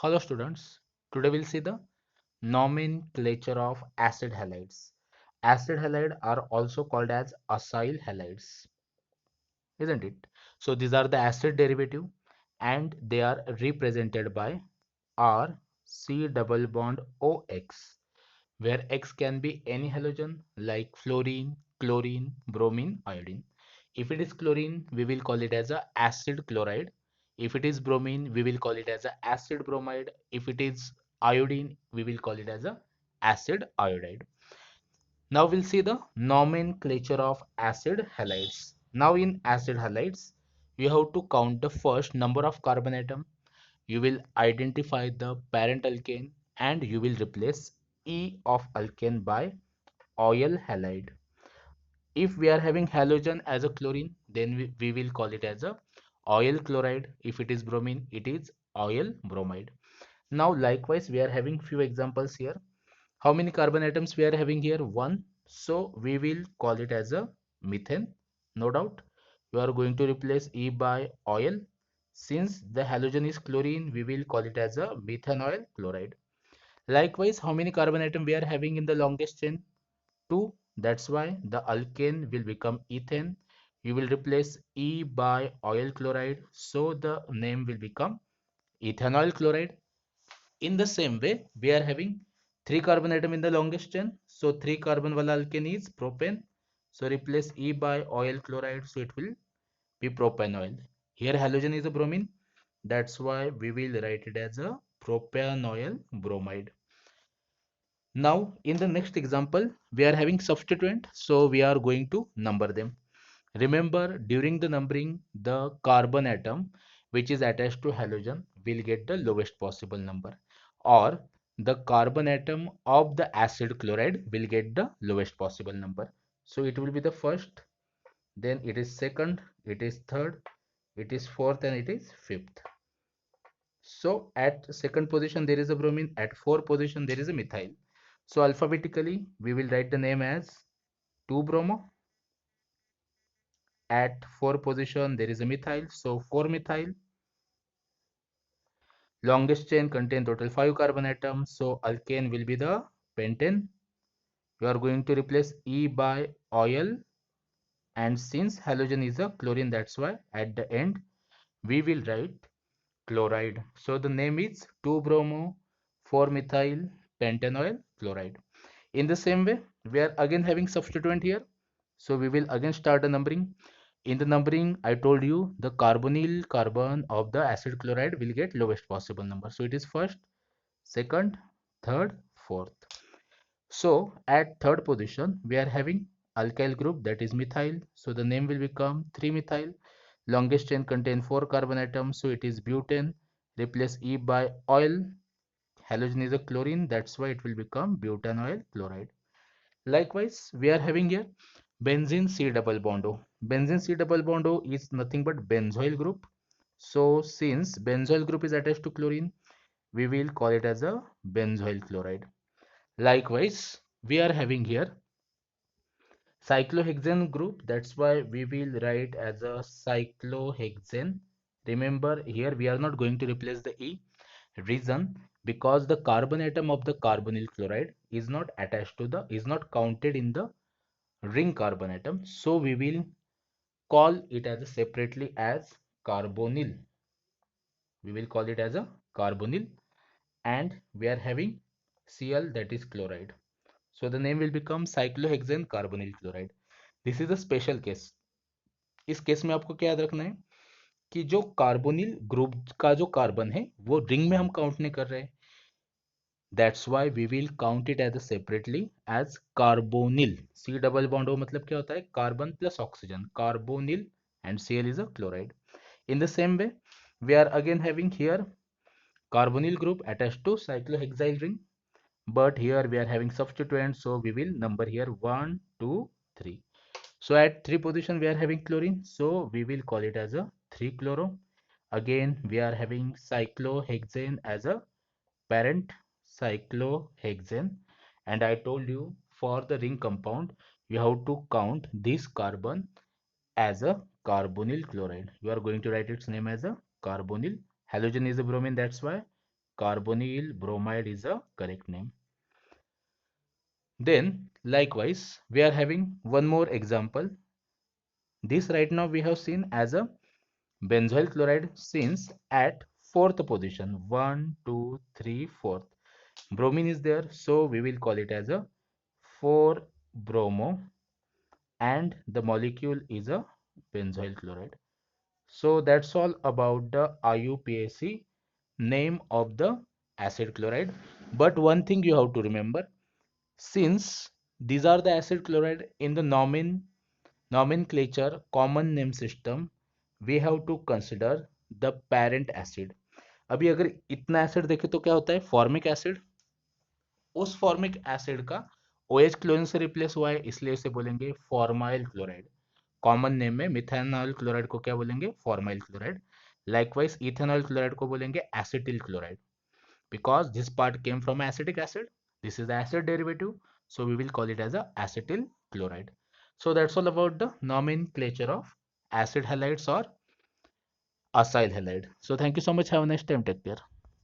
Hello students, today we'll see the nomenclature of acid halides. Acid halide are also called as acyl halides, isn't it? So these are the acid derivative and they are represented by R C double bond OX, where X can be any halogen like fluorine, chlorine, bromine, iodine. If it is chlorine, we will call it as a acid chloride. If it is bromine, we will call it as a acid bromide. If it is iodine, we will call it as a acid iodide. Now we'll see the nomenclature of acid halides. Now in acid halides, you have to count the first number of carbon atom. You will identify the parent alkane and you will replace E of alkane by oil halide. If we are having halogen as a chlorine, then we will call it as a oil chloride. If it is bromine, it is oil bromide. Now likewise, we are having few examples here. How many carbon atoms we are having here? One. So we will call it as a methane. No doubt. We are going to replace E by oil. Since the halogen is chlorine, we will call it as a methanoyl chloride. Likewise, how many carbon atom we are having in the longest chain? 2. That's why the alkane will become ethane. You will replace E by oil chloride. So the name will become ethanoyl chloride. In the same way, we are having 3 carbon atom in the longest chain. So 3 carbon wala alkane is propane. So replace E by oil chloride. So it will be propanoil. Here halogen is a bromine. That's why we will write it as a propanoyl bromide. Now in the next example, we are having substituent. So we are going to number them. Remember, during the numbering, the carbon atom which is attached to halogen will get the lowest possible number, or the carbon atom of the acid chloride will get the lowest possible number. So it will be the first, then it is second, it is third, it is fourth, and it is fifth. So at second position there is a bromine, at fourth position there is a methyl. So alphabetically we will write the name as 2-bromo. At 4 position there is a methyl, so 4-methyl. Longest chain contain total 5 carbon atoms, so alkane will be the pentane. We are going to replace E by oil, and since halogen is a chlorine, that's why at the end we will write chloride. So the name is 2-bromo 4-methyl pentanoyl chloride. In the same way, we are again having substituent here, so we will again start the numbering. In the numbering, I told you the carbonyl carbon of the acid chloride will get lowest possible number. So it is first, second, third, fourth. So at third position, we are having alkyl group, that is methyl. So the name will become 3-methyl. Longest chain contain 4 carbon atoms, so it is butane. Replace E by oil. Halogen is a chlorine, that's why it will become butanoyl chloride. Likewise, we are having here benzene C double bond O. Benzene C double bond O is nothing but benzoyl group. So since benzoyl group is attached to chlorine, we will call it as a benzoyl chloride. Likewise, we are having here cyclohexane group. That's why we will write as a cyclohexane. Remember, here we are not going to replace the E. Reason, because the carbon atom of the carbonyl chloride is not attached to the, is not counted in the ring carbon atom, so we will call it as a separately as carbonyl. We will call it as a carbonyl, and we are having Cl, that is chloride. So the name will become cyclohexane carbonyl chloride. This is a special case. इस case में आपको क्या याद रखना है कि जो carbonyl group का जो कार्बन है वो रिंग में हम काउंट नहीं कर रहे हैं. That's why we will count it as a separately as carbonyl. C double bond O मतलब क्या होता है? Carbon plus oxygen. Carbonyl and Cl is a chloride. In the same way, we are again having here carbonyl group attached to cyclohexyl ring. But here we are having substituent, so we will number here 1, 2, 3. So at 3 position we are having chlorine, so we will call it as a 3-chloro. Again we are having cyclohexane as a parent, cyclohexane, and I told you for the ring compound you have to count this carbon as a carbonyl chloride. You are going to write its name as a carbonyl. Halogen is a bromine, that's why carbonyl bromide is a correct name. Then likewise we are having one more example. This right now we have seen as a benzoyl chloride since at fourth position, 1 2 3 4. Bromine is there, so we will call it as a 4 bromo, and the molecule is a benzoyl chloride. So that's all about the IUPAC name of the acid chloride. But one thing you have to remember, since these are the acid chloride in the nomenclature common name system, we have to consider the parent acid. अभी अगर इतना acid देखे तो क्या होता है, formic acid. उस formic acid का OH क्लोरीन से रिप्लेस हुआ है, इसलिए इसे बोलेंगे फॉर्माइल क्लोराइड। कॉमन नेम में मिथेनॉल क्लोराइड को क्या बोलेंगे, formyl chloride. Likewise ethanol chloride को बोलेंगे acetyl chloride, because this part came from acetic acid. This is the acid derivative, so we will call it as a acetyl chloride. So that's all about the nomenclature of acid halides or acyl halide. So thank you so much. Have a nice time. Take care.